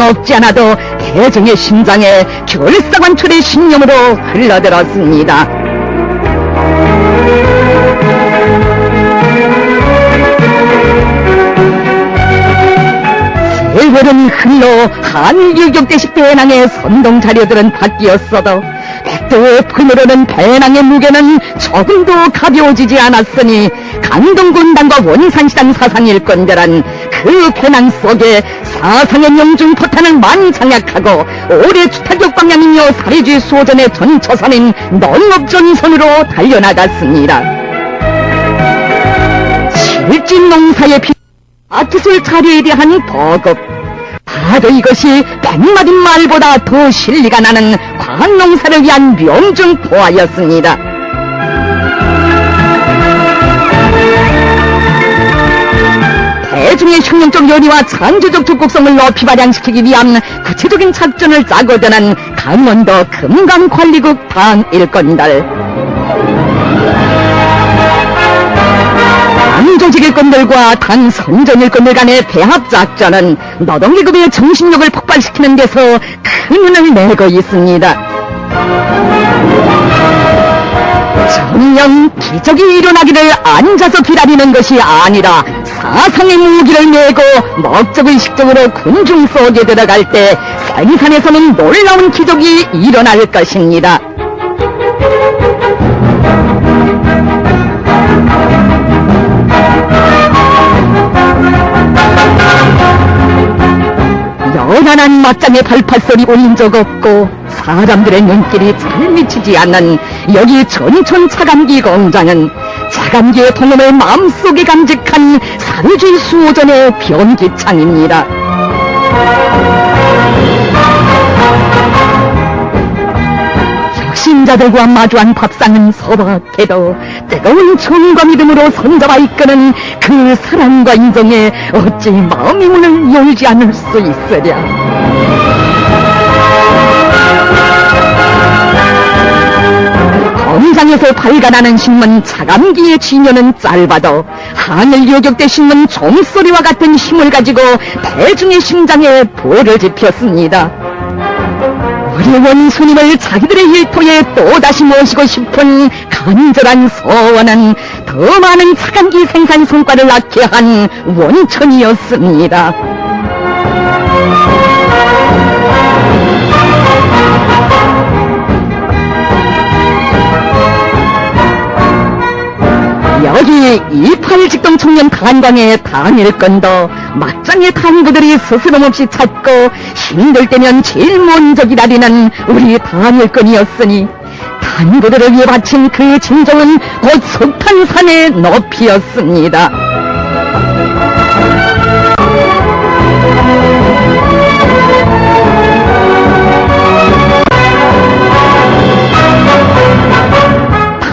없지 않아도 대중의 심장에 결사관철의 신념으로 흘러들었습니다. 세월은 흘러 한일유격대식 배낭의 선동 자료들은 바뀌었어도 백도의 품으로는 배낭의 무게는 조금도 가벼워지지 않았으니 강동군단과 원산시당 사상일권들은 그 배낭 속에 사상의 명중포탄을 만장약하고 올해 주타격 방향이며 사회주의 수호전의 전초선인 농업전선으로 달려나갔습니다. 실진 농사의 기술 자료에 대한 보급, 바로 이것이 100마디 말보다 더 실리가 나는 과학농사를 위한 명중포화였습니다. 대중의 혁명적 요리와 창조적 적극성을 높이 발양시키기 위한 구체적인 작전을 짜고 드는 강원도 금강관리국 당일권들, 당조직일권들과 당 선전일권들 간의 배합작전은 노동계급의 정신력을 폭발시키는 데서 큰 운을 내고 있습니다. 정녕 기적이 일어나기를 앉아서 기다리는 것이 아니라 사상의 무기를 메고 목적의식적으로 군중 속에 들어갈 때 생산에서는 놀라운 기적이 일어날 것입니다. 연한한 맞짱의 발판소리 울린 적 없고 사람들의 눈길이 잘 미치지 않는 여기 전천 차감기 공장은 차감기의 통험을 마음속에 간직한 사회주의 수호전의 변기창입니다. 혁신자들과 마주한 밥상은 소박해도 뜨거운 정과 믿음으로 선잡아 이끄는 그 사랑과 인정에 어찌 마음이 문을 열지 않을 수 있으랴. 공장에서 발간하는 신문 차감기의 진여는 짧아도 하늘요격대 신문 종소리와 같은 힘을 가지고 대중의 심장에 불을 지폈습니다. 우리 원수님을 자기들의 일터에 또다시 모시고 싶은 간절한 소원은 더 많은 차감기 생산 성과를 낳게 한 원천이었습니다. 여기 28 직동 청년 단광의 당일권도 막장의 당구들이 스스럼없이 찾고 힘들 때면 제일 먼저 기다리는 우리 당일권이었으니 당구들을 위해 바친 그 진정은 곧 석탄산의 높이였습니다.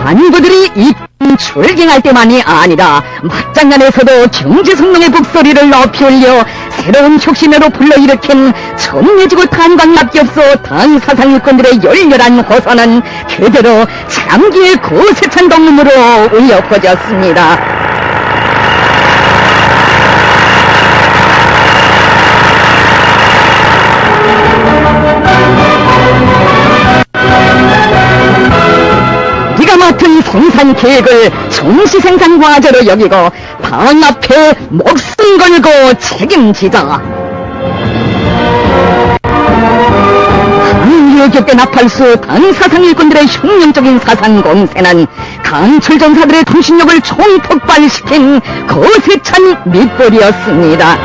당구들이 이 출경할 때만이 아니라 막장간에서도 경제성능의 북소리를 높이 올려 새로운 혁신으로 불러일으킨 전내지구 탄광납기업소 당사상일권들의 열렬한 호소는 그대로 장기의 거세찬 동음으로 울려 퍼졌습니다. 같은 생산 계획을 정시 생산 과제로 여기고 당 앞에 목숨 걸고 책임지자. 한일교계 나팔수 당사상일권들의 혁명적인 사상 공세는 강철전사들의 통신력을 총폭발시킨 거세찬 밑불이었습니다.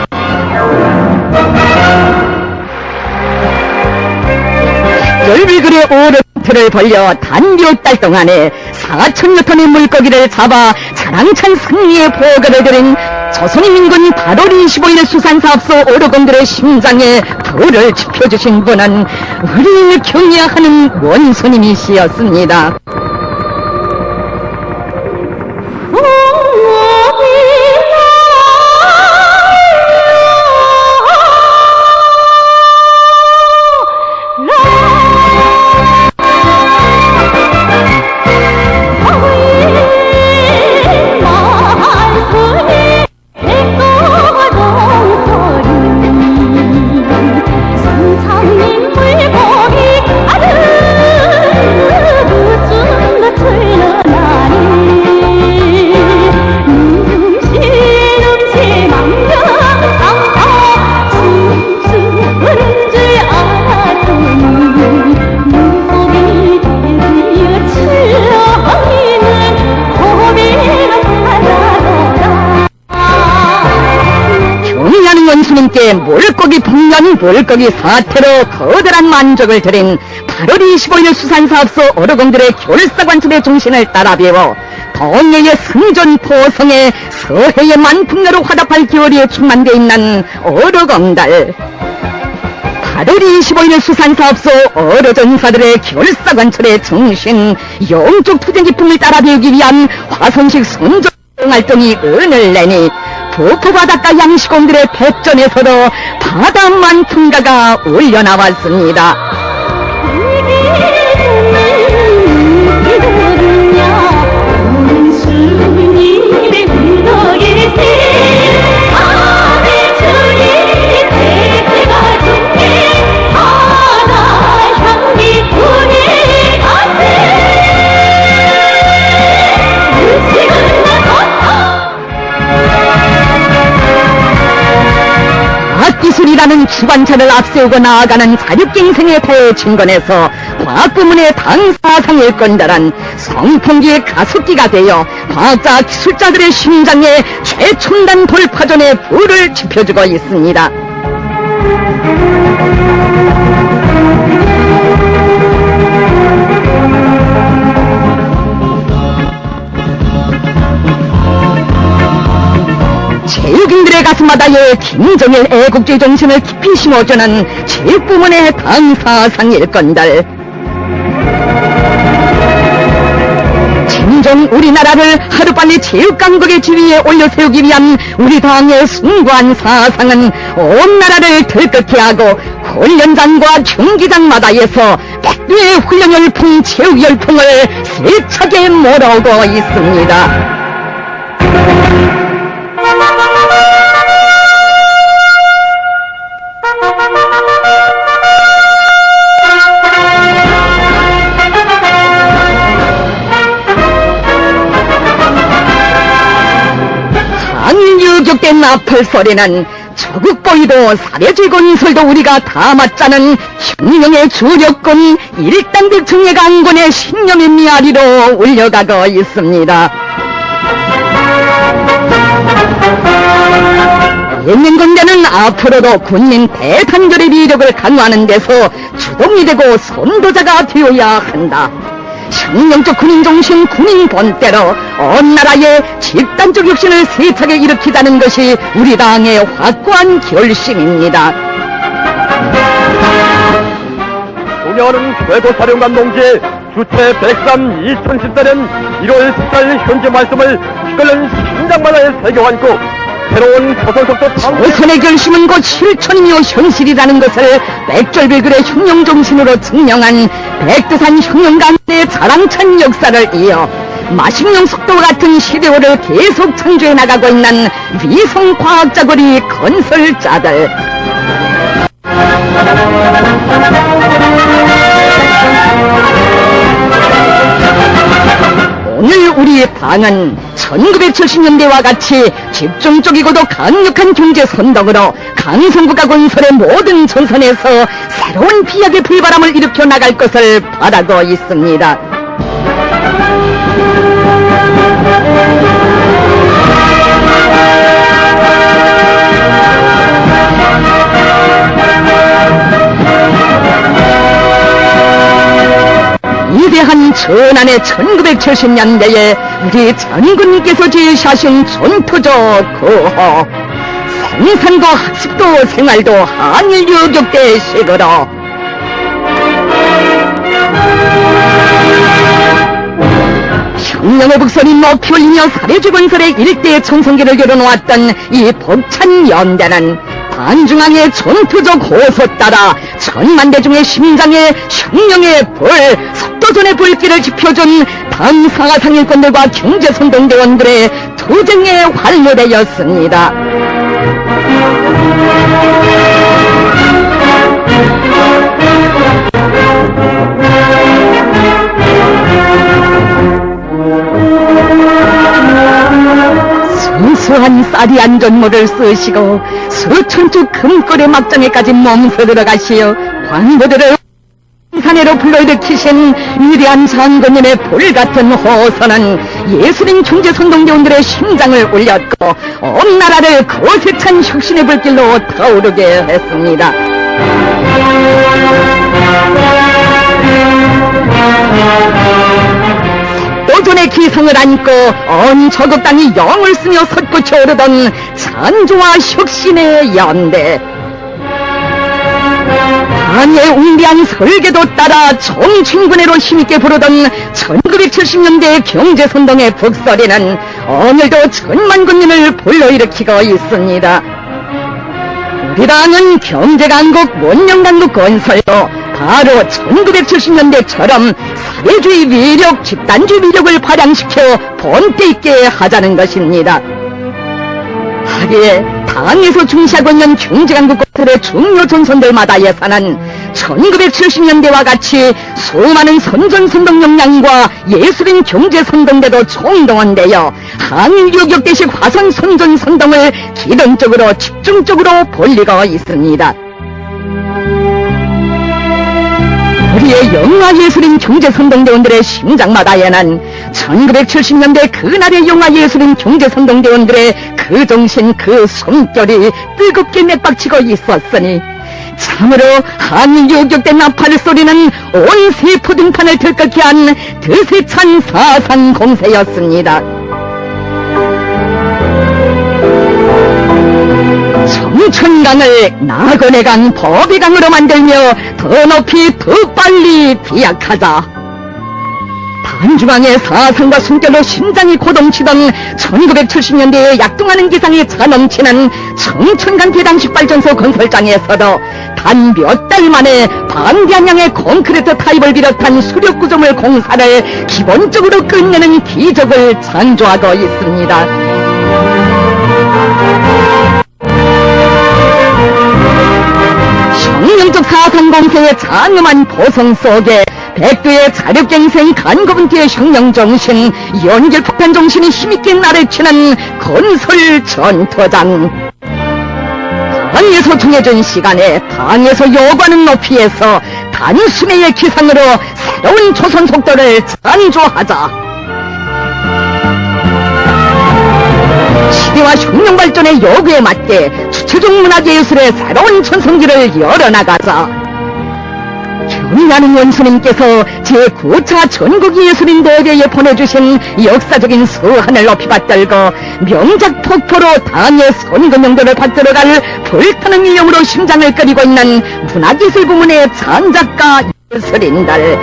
열비글의 오르트를 벌려 단 몇 달 동안에 4천여 톤의 물고기를 잡아 자랑찬 승리의 보고를 드린 조선인민군 8월 25일 수산사업소 오르공들의 심장에 불을 지펴주신 분은 우리를 경애하는 원수님이시였습니다. 국민께 물고기 풍년 물고기 사태로 거대한 만족을 드린 8월 25일 수산사업소 어르공들의 결사관습의 정신을 따라 배워 동해의 승전포성에 서해의 만풍나루 화답할 기울이에 충만되어 있는 어르공달. 8월 25일 수산사업소 어르전사들의 결사관철의 정신, 영적 투쟁 기품을 따라 배우기 위한 화성식 선전 활동이 은을 내니 부포 바닷가 양식공들의 백전에서도 바다 만풍가가 울려나왔습니다. 기술이라는 기관차를 앞세우고 나아가는 자력갱생의 대진건에서 과학부문의 당사상일 건달한 성풍기의 가속기가 되어 과학자 기술자들의 심장에 최첨단 돌파전의 불을 지펴주고 있습니다. 체육인들의 가슴마다의 김정일 애국주의 정신을 깊이 심어주는 체육부문의 당사상일 건달. 진정 우리나라를 하루빨리 체육강국의 지위에 올려세우기 위한 우리 당의 숭고한 사상은 온 나라를 들끓게 하고 훈련장과 경기장마다에서 백두의 훈련열풍, 체육열풍을 세차게 몰아오고 있습니다. 한유격된 나팔 소리는 조국 보이도 사례주의 건설도 우리가 다 맞자는 혁명의 주력군 일당백 청의 강군의 신념의 미아리로 울려가고 있습니다. 인민군대는 앞으로도 군민 대단결의 위력을 강화하는 데서 주동이 되고 선도자가 되어야 한다. 혁명적 군인정신 군인 본대로 온 나라의 집단적 혁신을 세차게 일으키자는 것이 우리 당의 확고한 결심입니다. 존경하는 최고사령관 동지, 주체 103 2014년 1월 14일 현재 말씀을 이끌는 심장마다에 새겨안고 새로운 조선속도 조선의 결심은 곧 실천이며 현실이라는 것을 백절백글의 혁명정신으로 증명한 백두산 혁명가의 자랑찬 역사를 이어 마식령 속도와 같은 시대호를 계속 창조해 나가고 있는 위성과학자거리 건설자들. 오늘 우리 당은 1970년대와 같이 집중적이고도 강력한 경제 선덕으로 강성국가 건설의 모든 전선에서 새로운 비약의 불바람을 일으켜 나갈 것을 바라고 있습니다. 위대한 전환의 1970년대에 우리 장군님께서 제시하신 전투적 구호, 생산도 학습도 생활도 한일유격대식으로 혁명의 북선이 높이 올리며 사례주의 건설의 일대 청성기를 열어놓았던 이 벅찬 연대는 반중앙의 전투적 호소 따라 천만대중의 심장에 혁명의 불, 속도전의 불길을 지펴준 당사상일권들과 경제선동대원들의 투쟁의 활로되었습니다. 순수한 쌀이 안전모를 쓰시고 수천주 금골의 막장에까지 몸서 들어가시어 광부들을 사내로 불러일으키신 위대한 장군님의 불같은 호소는 예술인 경제선동대원들의 심장을 울렸고 온 나라를 거세찬 혁신의 불길로 타오르게 했습니다. 도전의 기상을 안고 온 저국 땅이 영을 쓰며 솟구쳐 오르던 찬조와 혁신의 연대, 당의 웅대한 설계도 따라 총충군회로 힘있게 부르던 1970년대 경제선동의 북소리는 오늘도 천만군님을 불러일으키고 있습니다. 우리 당은 경제강국, 문명강국 건설도 바로 1970년대처럼 사회주의 위력, 집단주의 위력을 발양시켜 본때 있게 하자는 것입니다. 하기에 당에서 중시하고 있는 경제강국 건설의 중요 전선들마다 예산은 1970년대와 같이 수많은 선전선동 역량과 예술인 경제선동대도 총동원되어 항일유격대식 화선 선전선동을 기동적으로 집중적으로 벌리고 있습니다. 우리의 영화예술인 경제선동대원들의 심장마다에는 1970년대 그날의 영화예술인 경제선동대원들의 그 정신, 그 숨결이 뜨겁게 내박치고 있었으니 참으로 항일유격대 나팔 소리는 온 세포 등판을 들끓게 한 드세찬 사상공세였습니다. 청천강을 낙원의 강, 법의 강으로 만들며 더 높이 더 빨리 비약하자. 반중앙의 사상과 숨결로 심장이 고동치던 1970년대에 약동하는 기상이 차넘치는 청천강 계단식 발전소 건설장에서도 단 몇 달 만에 방대한 양의 콘크리트 타입을 비롯한 수력 구조물 공사를 기본적으로 끝내는 기적을 창조하고 있습니다. 혁명적 사상공세의 장엄한 보성 속에 백두의 자력갱생 간거분티의 혁명정신, 연결폭탄 정신이 힘있게 나르치는 건설 전투장. 당에서 정해준 시간에 당에서 요구하는 높이에서 단숨의 기상으로 새로운 조선 속도를 창조하자. 시대와 혁명 발전의 요구에 맞게 주체적 문화예술의 새로운 전성기를 열어나가자. 경의하는 원수님께서 제9차 전국예술인 대회에 보내주신 역사적인 수한을 높이 받들고 명작 폭포로 당의 선거명도를 받들어갈 불타는 위용으로 심장을 끓이고 있는 문화예술 부문의 장작가 예술인들,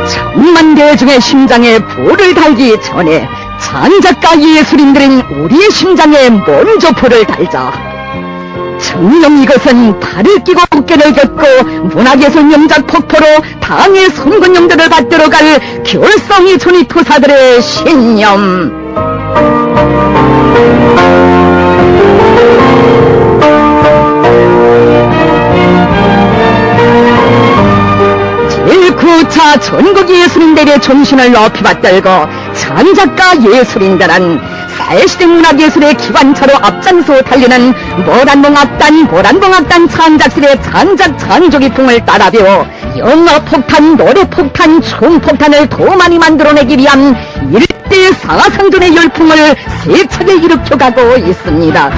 천만 대중의 심장에 불을 달기 전에 장작가 예술인들인 우리의 심장에 먼저 불을 달자. 정녕 이것은 발을 끼고 어깨를 겹고 문화예술 명작 폭포로 당의 선군용들을 받들어갈 결성이 존이 투사들의 신념. 제9차 전국예술인대회 정신을 높이 받들고 장작가 예술인들은 사회시대 문화예술의 기관차로 앞장서 달리는 모란봉악단 창작실의 장작 창조기 풍을 따라 배워 영화폭탄, 노래폭탄, 춤폭탄을 더 많이 만들어내기 위한 일대 사상전의 열풍을 세차게 일으켜가고 있습니다.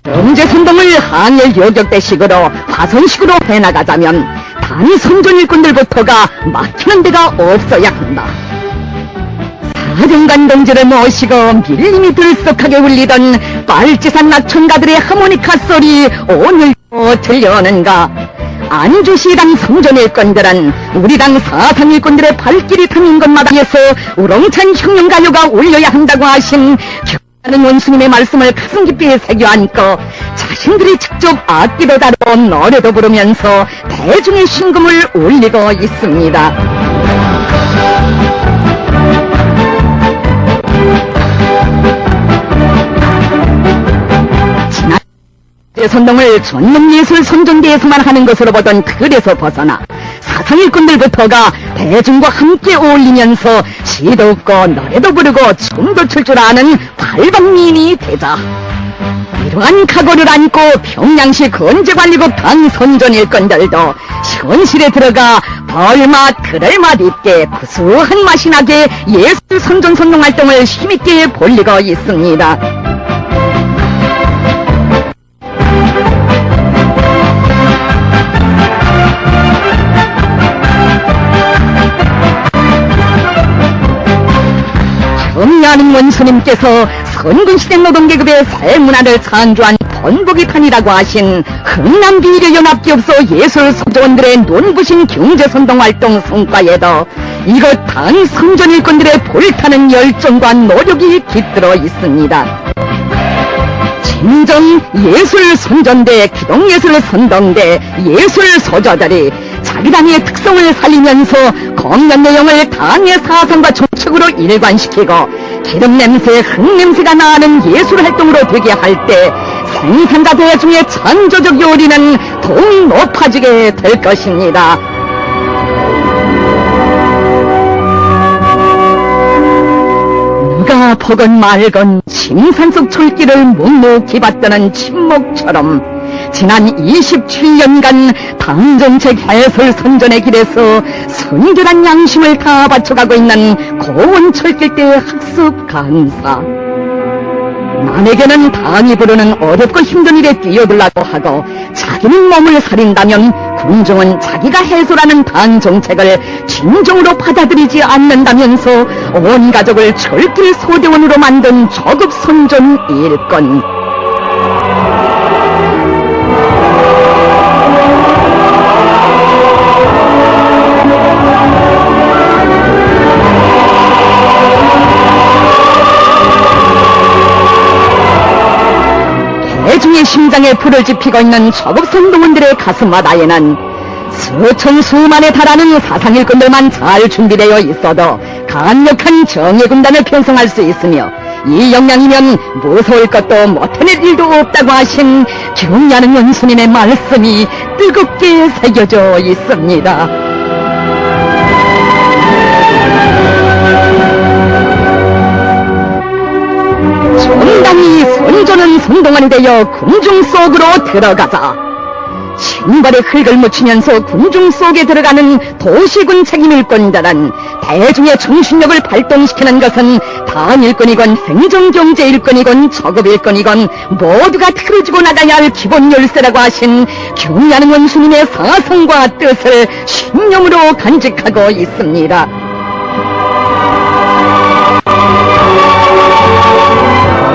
경제선동을 항일 요격대식으로 화선식으로 해나가자면 단 선전일꾼들부터가 막히는 데가 없어야 한다. 사령관 동지를 모시고 밀림이 들썩하게 울리던 빨치산 낙천가들의 하모니카 소리 오늘도 들려오는가. 안주시당 선전일꾼들은 우리 당 사상일꾼들의 발길이 트는 것마다에서 우렁찬 혁명가요가 울려야 한다고 하신 하는 원수님의 말씀을 가슴 깊이 새겨안고 자신들이 직접 악기도 다루고 노래도 부르면서 대중의 심금을 울리고 있습니다. 지난 선동을 전문예술 선전대에서만 하는 것으로 보던 틀에서 벗어나 사상일꾼들부터가 대중과 함께 어울리면서 시도 없고 노래도 부르고 춤도 출 줄 아는 팔방미인이 되자. 이러한 각오를 안고 평양시 건재관리국 당선전 일꾼들도 현실에 들어가 벌맛 그럴맛 있게 구수한 맛이 나게 예술 선전선동 활동을 힘있게 벌리고 있습니다. 정야는 원수님께서 선군시대 노동계급의 사회문화를 창조한 번복이탄이라고 하신 흥남비례연합기업소 예술소조원들의 논부신 경제선동활동 성과에도 이것 당 선전일꾼들의 불타는 열정과 노력이 깃들어 있습니다. 진정 예술선전대, 기동예술선동대, 예술소조들이 자기 당의 특성을 살리면서 공연 내용을 당의 사상과 정책으로 일관시키고 기름냄새, 흙냄새가 나는 예술활동으로 되게 할 때 생산자 대중의 창조적 요리는 더욱 높아지게 될 것입니다. 누가 보건 말건 심산 속 철길을 묵묵히 받드는 침묵처럼 지난 27년간 당정책 해설 선전의 길에서 순결한 양심을 다 바쳐가고 있는 고원 철길대 학습 강사. 남에게는 당이 부르는 어렵고 힘든 일에 뛰어들라고 하고 자기는 몸을 사린다면 군중은 자기가 해설하는 당 정책을 진정으로 받아들이지 않는다면서 온 가족을 철길 소대원으로 만든 조급 선전 일꾼. 대중의 심장에 불을 지피고 있는 조급선동원들의 가슴마다에는 수천 수만에 달하는 사상일꾼들만 잘 준비되어 있어도 강력한 정예군단을 편성할 수 있으며 이 역량이면 무서울 것도 못해낼 일도 없다고 하신 경야는 원수님의 말씀이 뜨겁게 새겨져 있습니다. 정당이 선조는 선동원이 되어 궁중 속으로 들어가자 신발에 흙을 묻히면서 궁중 속에 들어가는 도시군 책임일꾼들은 대중의 정신력을 발동시키는 것은 당일꾼이건 행정경제일꾼이건 저급일꾼이건 모두가 틀어지고 나가야 할 기본 열쇠라고 하신 경야는 원수님의 사상과 뜻을 신념으로 간직하고 있습니다.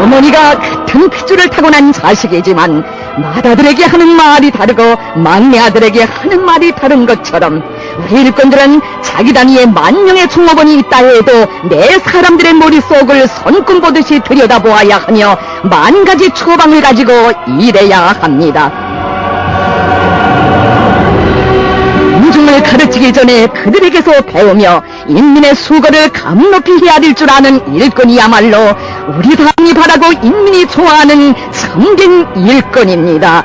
어머니가 같은 핏줄을 타고난 자식이지만 맏아들에게 하는 말이 다르고 막내 아들에게 하는 말이 다른 것처럼 우리 일꾼들은 자기 단위에 만명의 종업원이 있다 해도 내 사람들의 머릿속을 손금 보듯이 들여다보아야 하며 만 가지 처방을 가지고 일해야 합니다. 인중을 가르치기 전에 그들에게서 배우며 인민의 수고를 감높이 헤아릴 줄 아는 일꾼이야말로 우리 당이 바라고 인민이 좋아하는 참된 일꾼입니다.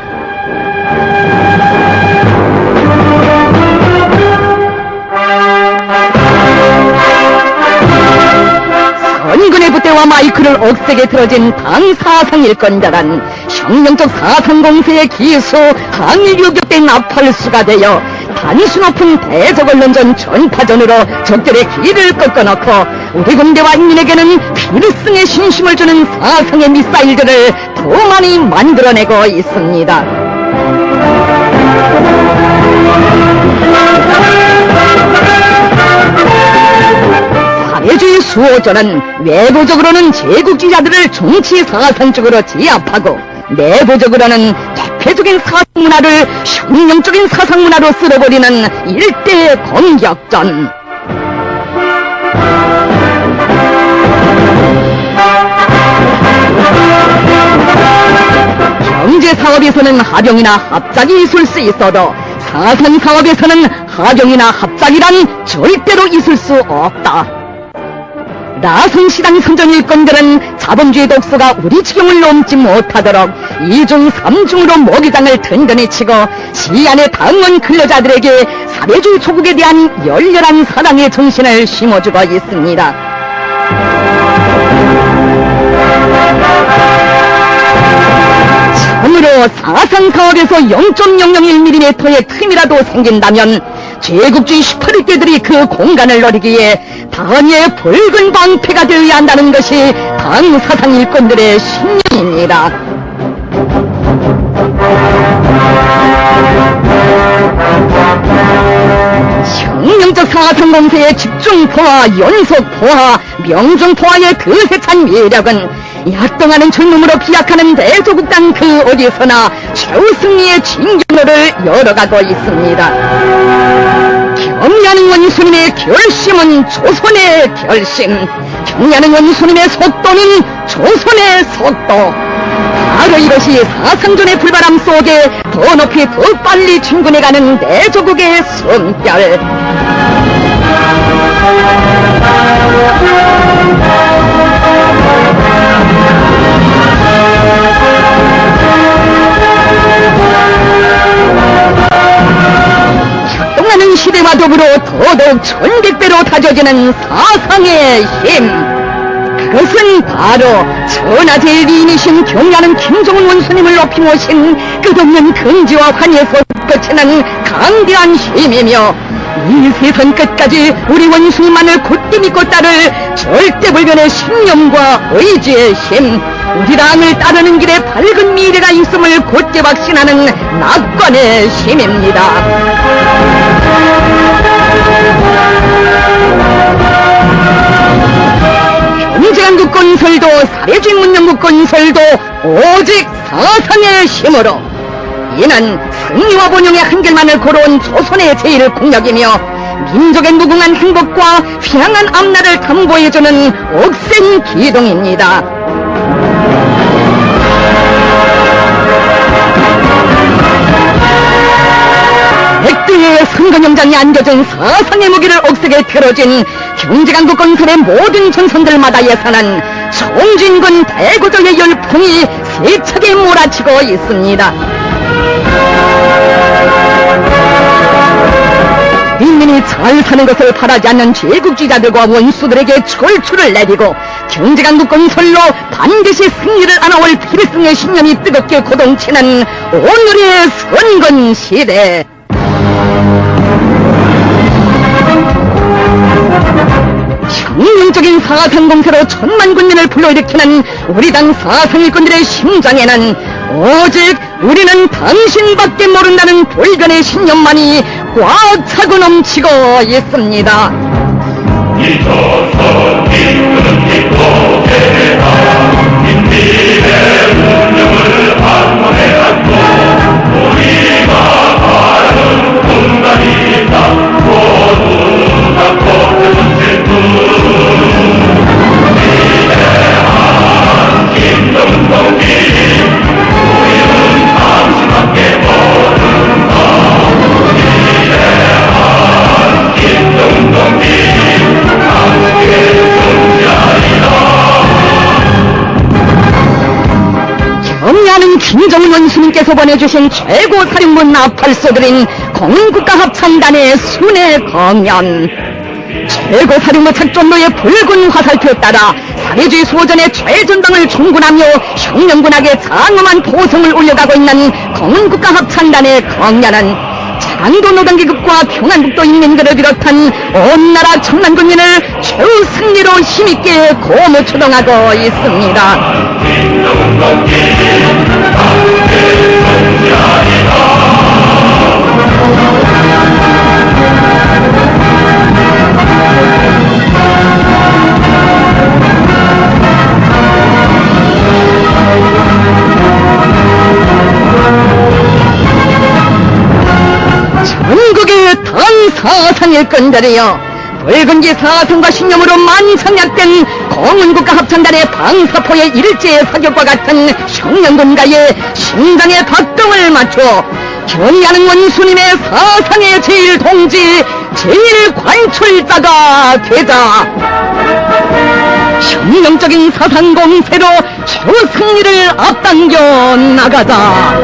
선군의 부대와 마이크를 억세게 틀어진 당 사상일꾼들은 혁명적 사상공세의 기수 항일유격대 나팔수가 되어 단수 높은 대적언론전 전파전으로 적들의 길을 꺾어놓고 우리 군대와 인민에게는 필승의 신심을 주는 사상의 미사일들을 더 많이 만들어내고 있습니다. 사회주의 수호전은 외부적으로는 제국주의자들을 정치 사상적으로 제압하고 내부적으로는 대표적인 사상문화를 혁명적인 사상문화로 쓸어버리는 일대 공격전. 경제사업에서는 하병이나 합작이 있을 수 있어도 사상사업에서는 하병이나 합작이란 절대로 있을 수 없다. 나성시당 선전일꾼들은 자본주의 독소가 우리 지경을 넘지 못하도록 2중 3중으로 모기장을 든든히 치고 시안의 당원 근로자들에게 사회주의 조국에 대한 열렬한 사랑의 정신을 심어주고 있습니다. 참으로 사상 사업에서 0.001mm의 틈이라도 생긴다면 제국주의 18일대들이 그 공간을 노리기에 당의 붉은 방패가 되어야 한다는 것이 당 사상 일꾼들의 신념입니다. 혁명적 사상 공세의 집중포화, 연속포화, 명중포화의 그 세찬 매력은 약동하는 젊음으로 비약하는 대조국당 그 어디서나 최우승리의 진경로를 열어가고 있습니다. 경야는 원수님의 결심은 조선의 결심, 경야는 원수님의 속도는 조선의 속도. 바로 이것이 사상전의 불바람 속에 더 높이 더 빨리 진군해가는 대조국의 숨결. 작동하는 시대와 더불어 더더욱 1100배로 다져지는 사상의 힘. 그것은 바로 천하제일미인이신 경야는 김정은 원수님을 높이 모신 끝없는 긍지와 환희에서 끝치는 강대한 힘이며 이 세상 끝까지 우리 원수님만을 굳게 믿고 따를 절대불변의 신념과 의지의 힘, 우리 당을 따르는 길에 밝은 미래가 있음을 곧게 확신하는 낙관의 힘입니다. 경제한국 건설도 사회주의 문명국 건설도 오직 사상의 힘으로, 이는 승리와 번영의 한결만을 걸어온 조선의 제1공력이며 민족의 무궁한 행복과 평안한 앞날을 담보해주는 억센 기동입니다. 백두의 선거영장이 안겨진 사상의 무기를 억세게 들어진 경제강국 건설의 모든 전선들마다 예산한 총진군 대구조의 열풍이 세차게 몰아치고 있습니다. 인민이 잘 사는 것을 바라지 않는 제국주의자들과 원수들에게 철출을 내리고 경제강국 건설로 반드시 승리를 안아올 필승의 신념이 뜨겁게 고동치는 오늘의 선건 시대. 혁명적인 사상공세로 천만 군민을 불러일으키는 우리 당 사상일꾼들의 심장에는 오직 우리는 당신밖에 모른다는 불변의 신념만이 꽉 차고 넘치고 있습니다. 이 조선 이끄는 기도대다 인민의 운명을 한번에 안고 우리가 바라는 공간이다. 모두가 걷는 질투 위대한 김정동기 우리는 당신밖에 모른다. 위대한 김정동기 경야는 김정은 원수님께서 보내주신 최고 사령부 나팔소들인 공군국가합창단의 순회 공연. 최고 사령부 작전로의 붉은 화살표에 따라 사회주의 소전의 최전방을 총군하며 혁명군에게 장엄한 포성을 올려가고 있는 공군국가합창단의 공연은 차강도 노동계급과 평안북도 인민들을 비롯한 온 나라 천만 국민을 최후 승리로 힘있게 고무초동하고 있습니다. 전국의 당 사상일꾼들이여, 붉은기 사상과 신념으로 만성약된 공군국가 합창단의 방사포의 일제의 사격과 같은 혁명군가의 심장의 박동을 맞춰 경야는 원수님의 사상의 제1동지 제1관철자가 되자 혁명적인 사상공세로 최승리를 앞당겨 나가자.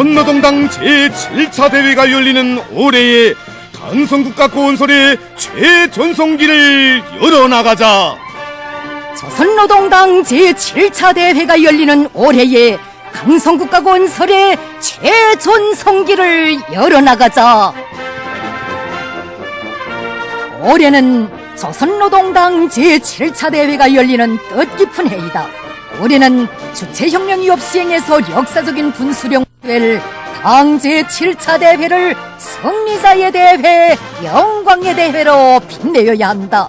조선노동당 제7차 대회가 열리는 올해의 강성국가 건설의 최전성기를 열어나가자. 조선노동당 제7차 대회가 열리는 올해에 강성국가 건설의 최전성기를 열어나가자. 올해는 조선노동당 제7차 대회가 열리는 뜻깊은 해이다. 올해는 주체혁명이 없이행해서 역사적인 분수령 될 당 제7차 대회를 승리자의 대회, 영광의 대회로 빛내어야 한다.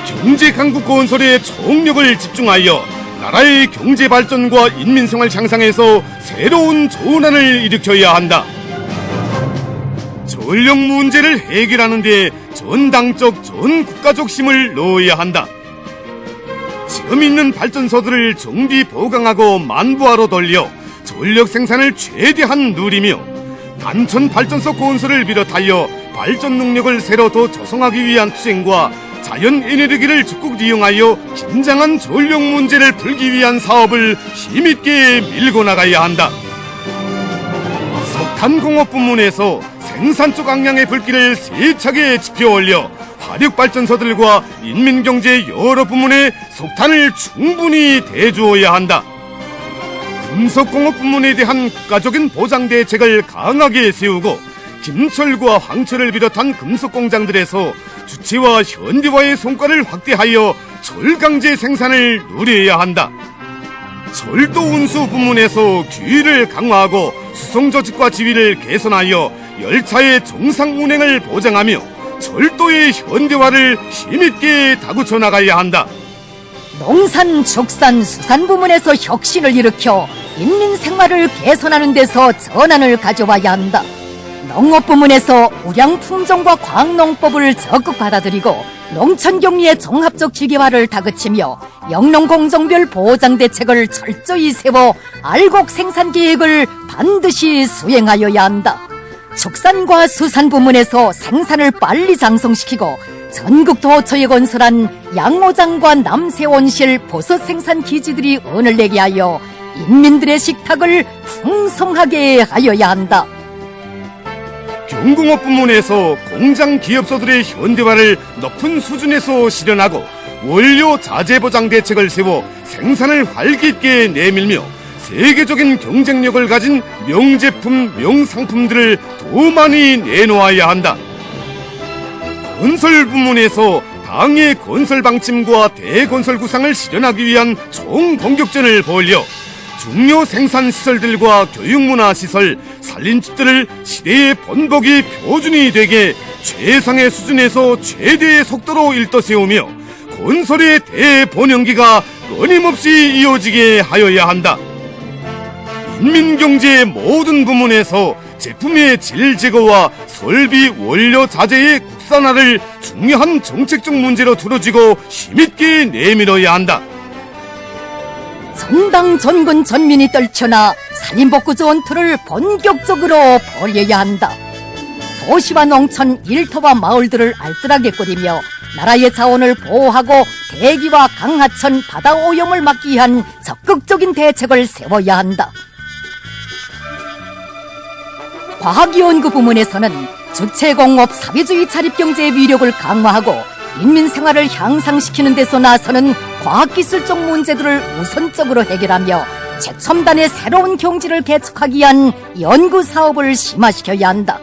경제 강국 건설에 총력을 집중하여 나라의 경제 발전과 인민생활 향상에서 새로운 전환을 일으켜야 한다. 전력 문제를 해결하는 데 전당적, 전국가적 힘을 넣어야 한다. 지금 있는 발전소들을 정비 보강하고 만부하로 돌려 전력 생산을 최대한 누리며 단천 발전소 건설을 비롯하여 발전 능력을 새로 더 조성하기 위한 투쟁과 자연 에너지를 적극 이용하여 긴장한 전력 문제를 풀기 위한 사업을 힘있게 밀고 나가야 한다. 석탄공업 부문에서 생산 쪽 악량의 불길을 세차게 지펴 올려 화력발전소들과 인민경제 여러 부문에 석탄을 충분히 대주어야 한다. 금속공업 부문에 대한 국가적인 보장 대책을 강하게 세우고 김철과 황철을 비롯한 금속공장들에서 주체와 현대화의 성과를 확대하여 철강제 생산을 누려야 한다. 철도 운수 부문에서 규율을 강화하고 수송조직과 지휘를 개선하여 열차의 정상 운행을 보장하며 철도의 현대화를 힘있게 다구쳐 나가야 한다. 농산, 축산, 수산 부문에서 혁신을 일으켜 인민 생활을 개선하는 데서 전환을 가져와야 한다. 농업 부문에서 우량 품종과 과학농법을 적극 받아들이고 농촌 경리의 종합적 기계화를 다그치며 영농 공정별 보장 대책을 철저히 세워 알곡 생산 계획을 반드시 수행하여야 한다. 축산과 수산 부문에서 생산을 빨리 장성시키고 전국 도처에 건설한 양호장과 남새온실 버섯 생산 기지들이 은을 내게 하여 인민들의 식탁을 풍성하게 하여야 한다. 경공업 부문에서 공장 기업소들의 현대화를 높은 수준에서 실현하고 원료 자재 보장 대책을 세워 생산을 활기있게 내밀며 세계적인 경쟁력을 가진 명제품, 명상품들을 더 많이 내놓아야 한다. 건설 부문에서 당의 건설 방침과 대건설 구상을 실현하기 위한 총공격전을 벌여 중요 생산 시설들과 교육문화 시설, 살림집들을 시대의 번복이 표준이 되게 최상의 수준에서 최대의 속도로 일떠세우며 건설의 대번영기가 끊임없이 이어지게 하여야 한다. 인민경제의 모든 부문에서 제품의 질 제거와 설비 원료 자재의 국산화를 중요한 정책적 문제로 들어지고 힘있게 내밀어야 한다. 전당 전군 전민이 떨쳐나 살인복구 전투를 본격적으로 벌여야 한다. 도시와 농촌, 일터와 마을들을 알뜰하게 꾸리며 나라의 자원을 보호하고 대기와 강하천, 바다 오염을 막기 위한 적극적인 대책을 세워야 한다. 과학연구 부문에서는 주체공업 사회주의 자립경제의 위력을 강화하고 인민생활을 향상시키는 데서 나서는 과학기술적 문제들을 우선적으로 해결하며 최첨단의 새로운 경지를 개척하기 위한 연구사업을 심화시켜야 한다.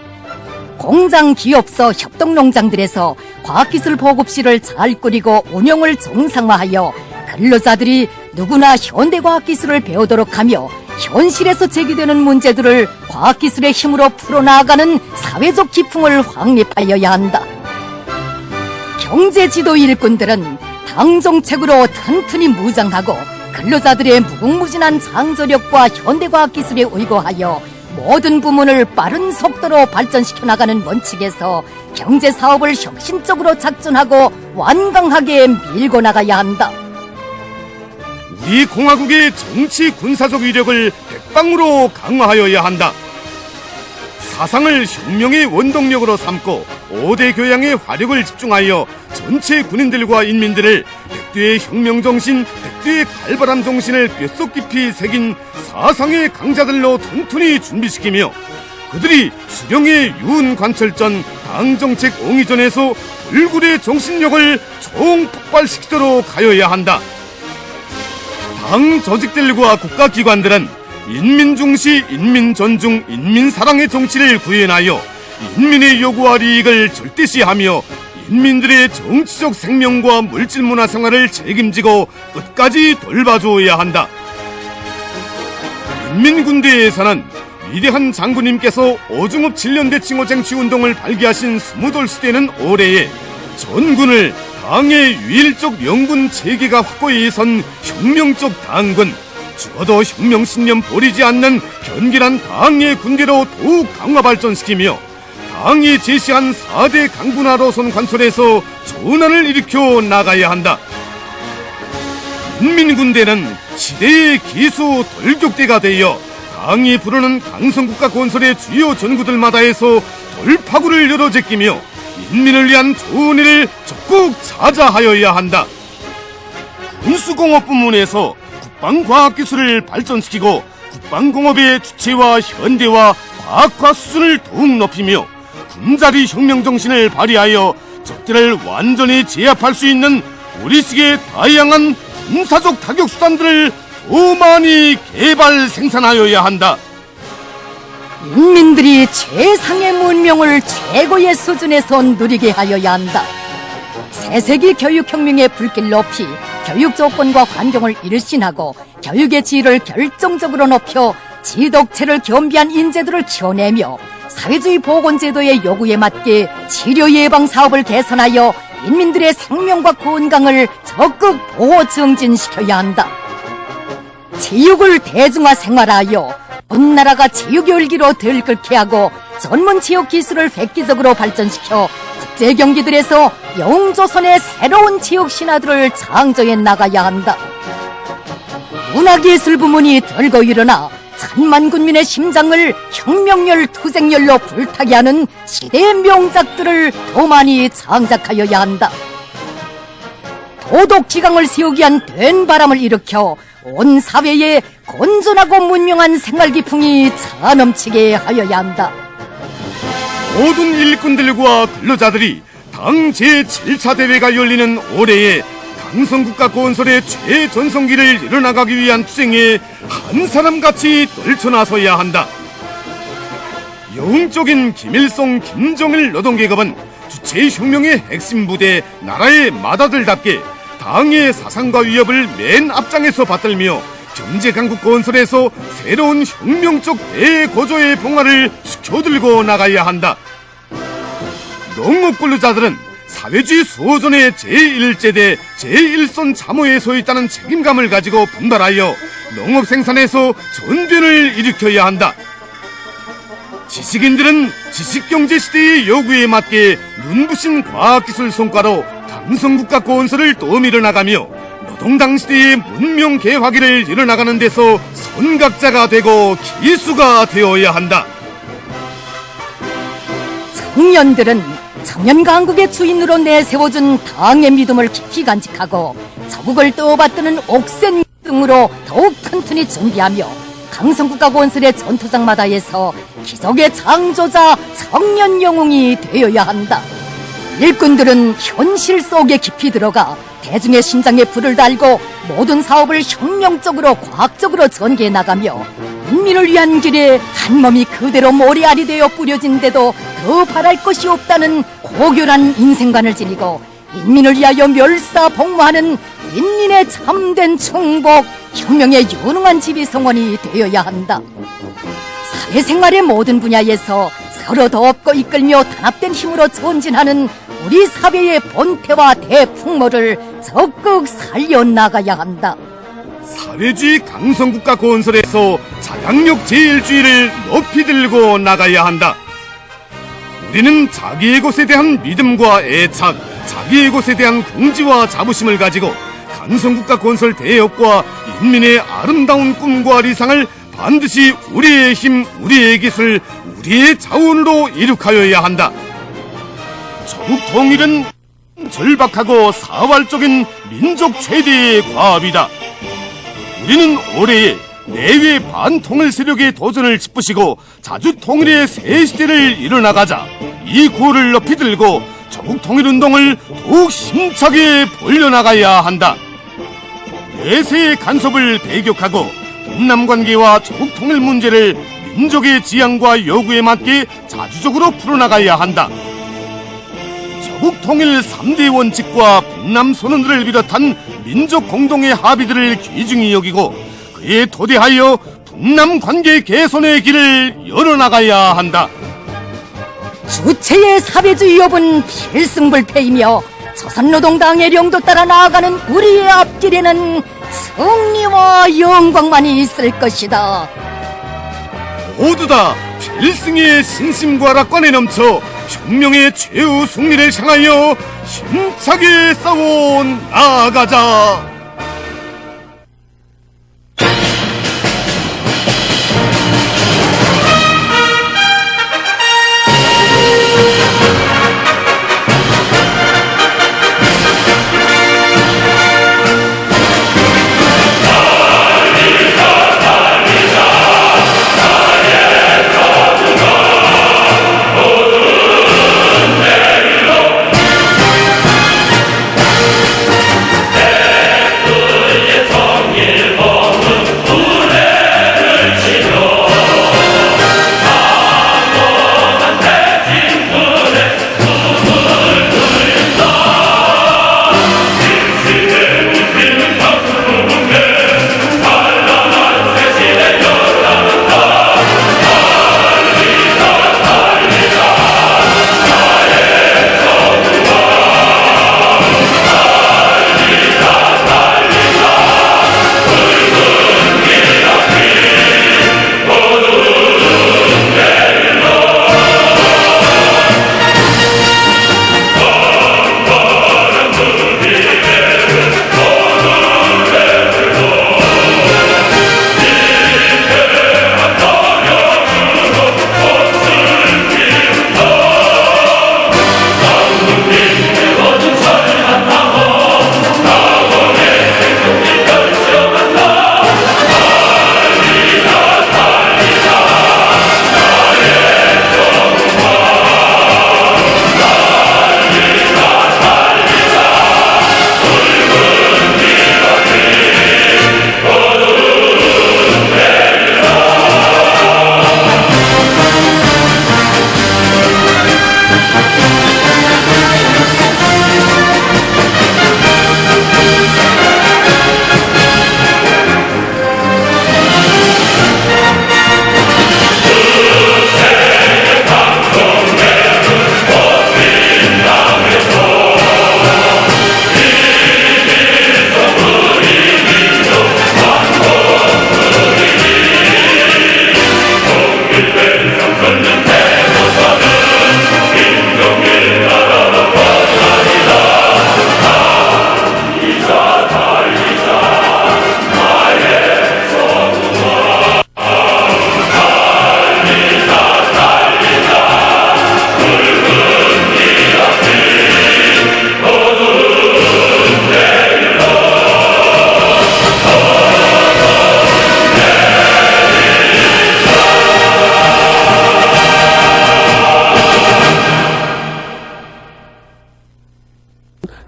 공장, 기업소, 협동농장들에서 과학기술 보급실을 잘 꾸리고 운영을 정상화하여 근로자들이 누구나 현대과학기술을 배우도록 하며 현실에서 제기되는 문제들을 과학기술의 힘으로 풀어나가는 사회적 기풍을 확립하여야 한다. 경제지도 일꾼들은 당정책으로 튼튼히 무장하고 근로자들의 무궁무진한 창조력과 현대과학기술에 의거하여 모든 부문을 빠른 속도로 발전시켜 나가는 원칙에서 경제사업을 혁신적으로 작전하고 완강하게 밀고 나가야 한다. 우리 공화국의 정치 군사적 위력을 백방으로 강화하여야 한다. 사상을 혁명의 원동력으로 삼고 5대 교양의 화력을 집중하여 전체 군인들과 인민들을 백두의 혁명정신, 백두의 칼바람 정신을 뼛속 깊이 새긴 사상의 강자들로 튼튼히 준비시키며 그들이 수령의 유은관철전 당정책 옹의전에서 불굴의 정신력을 총폭발시키도록 하여야 한다. 당 조직들과 국가기관들은 인민중시, 인민존중, 인민사랑의 정치를 구현하여 인민의 요구와 이익을 절대시하며 인민들의 정치적 생명과 물질문화 생활을 책임지고 끝까지 돌봐주어야 한다. 인민군대에서는 위대한 장군님께서 오중업 7년대 칭호쟁취운동을 발기하신 20돌시대는 올해에 전군을 당의 유일적 명군 체계가 확고히 선 혁명적 당군, 죽어도 혁명신념 버리지 않는 견길한 당의 군대로 더욱 강화 발전시키며 당이 제시한 4대 강군화 노선 관철에서 전환을 일으켜 나가야 한다. 인민군대는 시대의 기수 돌격대가 되어 당이 부르는 강성국가 건설의 주요 전구들마다에서 돌파구를 열어 제끼며 인민을 위한 좋은 일을 적극 자자하여야 한다. 군수공업 부문에서 국방과학기술을 발전시키고 국방공업의 주체와 현대화, 과학화 수준을 더욱 높이며 군자리 혁명정신을 발휘하여 적들을 완전히 제압할 수 있는 우리식의 다양한 군사적 타격수단들을 더 많이 개발 생산하여야 한다. 인민들이 최상의 문명을 최고의 수준에서 누리게 하여야 한다. 새세기 교육혁명의 불길 높이 교육 조건과 환경을 일신하고 교육의 질을 결정적으로 높여 지덕체를 겸비한 인재들을 키워내며 사회주의 보건제도의 요구에 맞게 치료 예방 사업을 개선하여 인민들의 생명과 건강을 적극 보호 증진시켜야 한다. 체육을 대중화 생활하여 온 나라가 체육 열기로 들끓게 하고 전문 체육 기술을 획기적으로 발전시켜 국제 경기들에서 영조선의 새로운 체육 신화들을 창조해 나가야 한다. 문화예술 부문이 들고 일어나 천만 군민의 심장을 혁명열, 투쟁열로 불타게 하는 시대의 명작들을 더 많이 창작하여야 한다. 도덕지강을 세우기 위한 된 바람을 일으켜 온 사회에 건전하고 문명한 생활기풍이 차넘치게 하여야 한다. 모든 일꾼들과 근로자들이 당 제7차 대회가 열리는 올해에 강성국가 건설의 최전성기를 이뤄나가기 위한 투쟁에 한 사람같이 떨쳐나서야 한다. 영적인 김일성, 김정일 노동계급은 주체혁명의 핵심 부대, 나라의 맏아들답게 당의 사상과 위협을 맨 앞장에서 받들며 경제강국 건설에서 새로운 혁명적 대고조의 봉화를 시켜들고 나가야 한다. 농업근로자들은 사회주의 수호전의 제1제대, 제1선 참호에 서 있다는 책임감을 가지고 분발하여 농업생산에서 전변을 일으켜야 한다. 지식인들은 지식경제시대의 요구에 맞게 눈부신 과학기술 성과로 강성국가 건설을 또 밀어나가며 노동당 시대의 문명 개화기를 이뤄나가는 데서 선각자가 되고 기수가 되어야 한다. 청년들은 청년강국의 주인으로 내세워준 당의 믿음을 깊이 간직하고 저국을 떠받드는 옥센 등으로 더욱 튼튼히 준비하며 강성국가 건설의 전투장마다에서 기적의 창조자 청년 영웅이 되어야 한다. 일꾼들은 현실 속에 깊이 들어가 대중의 심장에 불을 달고 모든 사업을 혁명적으로 과학적으로 전개해 나가며 인민을 위한 길에 한 몸이 그대로 모래알이 되어 뿌려진데도 더 바랄 것이 없다는 고결한 인생관을 지니고 인민을 위하여 멸사복무하는 인민의 참된 충복, 혁명의 유능한 지비성원이 되어야 한다. 사회생활의 모든 분야에서 서로 돕고 이끌며 단합된 힘으로 전진하는 우리 사회의 본태와 대풍모를 적극 살려나가야 한다. 사회주의 강성국가 건설에서 자강력 제1주의를 높이 들고 나가야 한다. 우리는 자기의 것에 대한 믿음과 애착, 자기의 것에 대한 긍지와 자부심을 가지고 강성국가 건설 대업과 인민의 아름다운 꿈과理想을 반드시 우리의 힘, 우리의 기술, 우리의 자원으로 이룩하여야 한다. 조국 통일은 절박하고 사활적인 민족 최대의 과업이다. 우리는 올해에 내외 반통일 세력의 도전을 짚으시고 자주 통일의 새 시대를 이뤄나가자 이 구호를 높이 들고 조국 통일 운동을 더욱 힘차게 벌려나가야 한다. 내세의 간섭을 배격하고 동남 관계와 조국 통일 문제를 민족의 지향과 요구에 맞게 자주적으로 풀어나가야 한다. 조국 통일 3대 원칙과 북남 선언들을 비롯한 민족 공동의 합의들을 귀중히 여기고 그에 토대하여 북남 관계 개선의 길을 열어나가야 한다. 주체의 사회주의 여부는 필승불패이며 조선노동당의 령도 따라 나아가는 우리의 앞길에는 승리와 영광만이 있을 것이다. 모두 다 필승의 신심과 낙관에 넘쳐 혁명의 최후 승리를 향하여 힘차게 싸워 나아가자.